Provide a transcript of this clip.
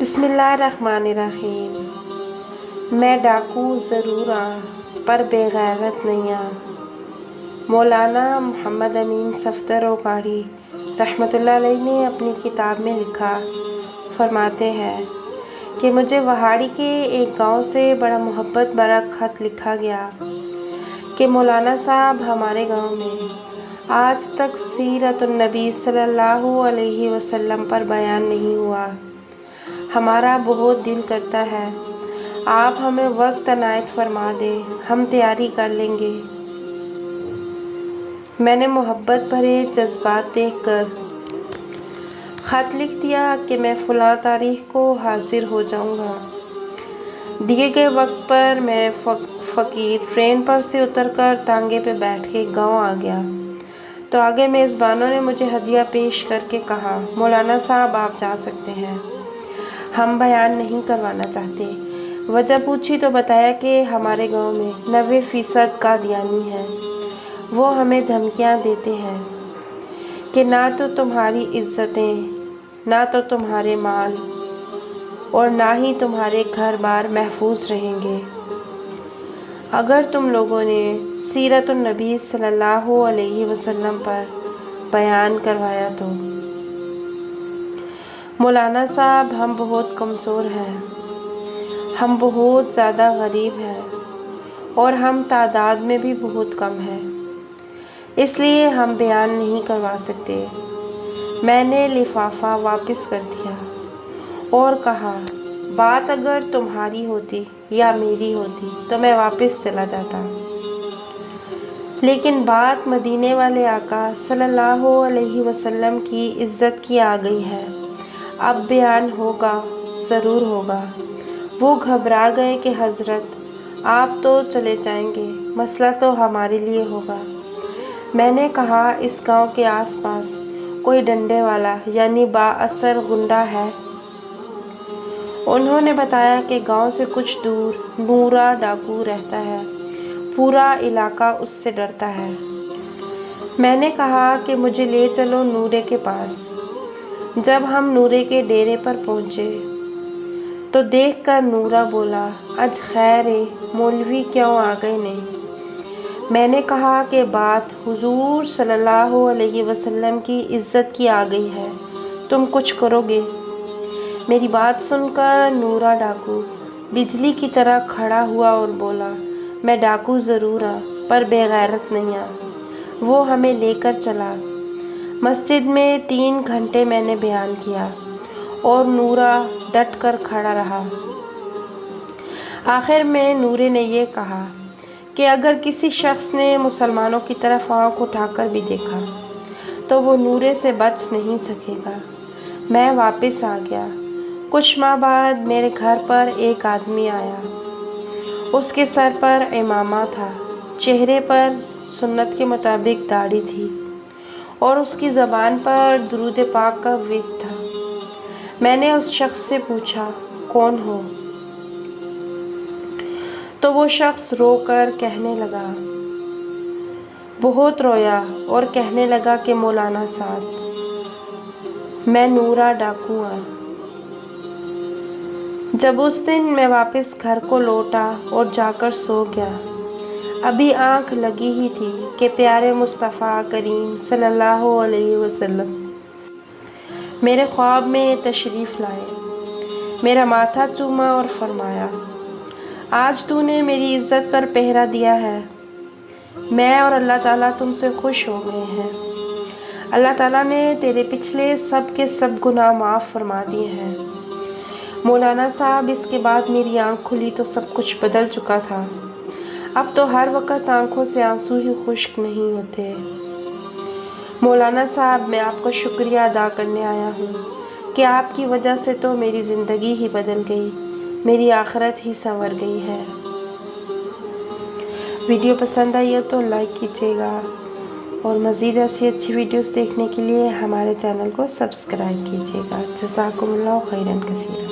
बिस्मिल्लाहिर्रहमानिर्रहीम। मैं डाकू ज़रूर पर बेगैरत नहीं मौलाना मोहम्मद अमीन सफ़दर औगाड़ी रहमतुल्लाह अलैह ने अपनी किताब में लिखा फरमाते हैं कि मुझे वहाड़ी के एक गांव से बड़ा मोहब्बत भरा ख़त लिखा गया कि मौलाना साहब हमारे गांव में आज तक सीरतुन नबी सल्लल्लाहु अलैहि वसल्लम पर बयान नहीं हुआ। हमारा बहुत दिल करता है आप हमें वक्त अनायत फरमा दें, हम तैयारी कर लेंगे। मैंने मोहब्बत भरे जज्बात देखकर ख़त लिख दिया कि मैं फ़लाँ तारीख़ को हाज़िर हो जाऊंगा। दिए गए वक्त पर मैं फ़कीर ट्रेन पर से उतरकर तांगे पे बैठ के गाँव आ गया तो आगे मेज़बानों ने मुझे हदिया पेश करके कहा, मौलाना साहब आप जा सकते हैं, हम बयान नहीं करवाना चाहते। वजह पूछी तो बताया कि हमारे गांव में 90% कादियानी हैं। वो हमें धमकियां देते हैं कि ना तो तुम्हारी इज्जतें, ना तो तुम्हारे माल और ना ही तुम्हारे घर बार महफूज रहेंगे अगर तुम लोगों ने सीरतुन नबी सल्लल्लाहु अलैहि वसल्लम पर बयान करवाया तो। मौलाना साहब हम बहुत कमज़ोर हैं, हम बहुत ज़्यादा गरीब हैं और हम तादाद में भी बहुत कम हैं, इसलिए हम बयान नहीं करवा सकते। मैंने लिफाफा वापस कर दिया और कहा बात अगर तुम्हारी होती या मेरी होती तो मैं वापस चला जाता, लेकिन बात मदीने वाले आका सल्लल्लाहु अलैहि वसल्लम की इज़्ज़त की आ गई है। अब बयान होगा, ज़रूर होगा। वो घबरा गए कि हज़रत आप तो चले जाएंगे, मसला तो हमारे लिए होगा। मैंने कहा इस गांव के आसपास कोई डंडे वाला यानी बाअसर गुंडा है। उन्होंने बताया कि गांव से कुछ दूर नूरा डाकू रहता है, पूरा इलाका उससे डरता है। मैंने कहा कि मुझे ले चलो नूरे के पास। जब हम नूरे के डेरे पर पहुँचे तो देखकर नूरा बोला, आज खैर मौलवी क्यों आ गए ने। मैंने कहा कि बात हुजूर सल्लल्लाहु अलैहि वसल्लम की इज़्ज़त की आ गई है, तुम कुछ करोगे। मेरी बात सुनकर नूरा डाकू बिजली की तरह खड़ा हुआ और बोला, मैं डाकू ज़रूर पर बेगैरत नहीं। वो हमें लेकर चला। मस्जिद में 3 घंटे मैंने बयान किया और नूरा डट कर खड़ा रहा। आखिर में नूरे ने यह कहा कि अगर किसी शख्स ने मुसलमानों की तरफ आँख उठाकर भी देखा तो वो नूरे से बच नहीं सकेगा। मैं वापस आ गया। कुछ माह बाद मेरे घर पर एक आदमी आया। उसके सर पर इमामा था, चेहरे पर सुन्नत के मुताबिक दाढ़ी थी और उसकी ज़बान पर दुरूद पाक का विर्द था। मैंने उस शख्स से पूछा, कौन हो? तो वो शख्स रोकर कहने लगा, बहुत रोया और कहने लगा कि मौलाना साहब मैं नूरा डाकू हूँ। जब उस दिन मैं वापस घर को लौटा और जाकर सो गया, अभी आँख लगी ही थी कि प्यारे मुस्तफ़ा करीम सल्लल्लाहु अलैहि वसल्लम मेरे ख्वाब में तशरीफ़ लाए, मेरा माथा चूमा और फरमाया, आज तूने मेरी इज़्ज़त पर पहरा दिया है, मैं और अल्लाह ताला तुमसे खुश हो गए हैं। अल्लाह ताला ने तेरे पिछले सब के सब गुनाह माफ़ फरमा दिए हैं। मौलाना साहब इसके बाद मेरी आँख खुली तो सब कुछ बदल चुका था। अब तो हर वक्त आँखों से आंसू ही खुश्क नहीं होते। मौलाना साहब मैं आपका शुक्रिया अदा करने आया हूँ कि आपकी वजह से तो मेरी ज़िंदगी ही बदल गई, मेरी आखिरत ही संवर गई है। वीडियो पसंद आई हो तो लाइक कीजिएगा और मज़ीद ऐसी अच्छी वीडियोस देखने के लिए हमारे चैनल को सब्सक्राइब कीजिएगा। जज़ाकुमुल्लाह खैरन कसीरा।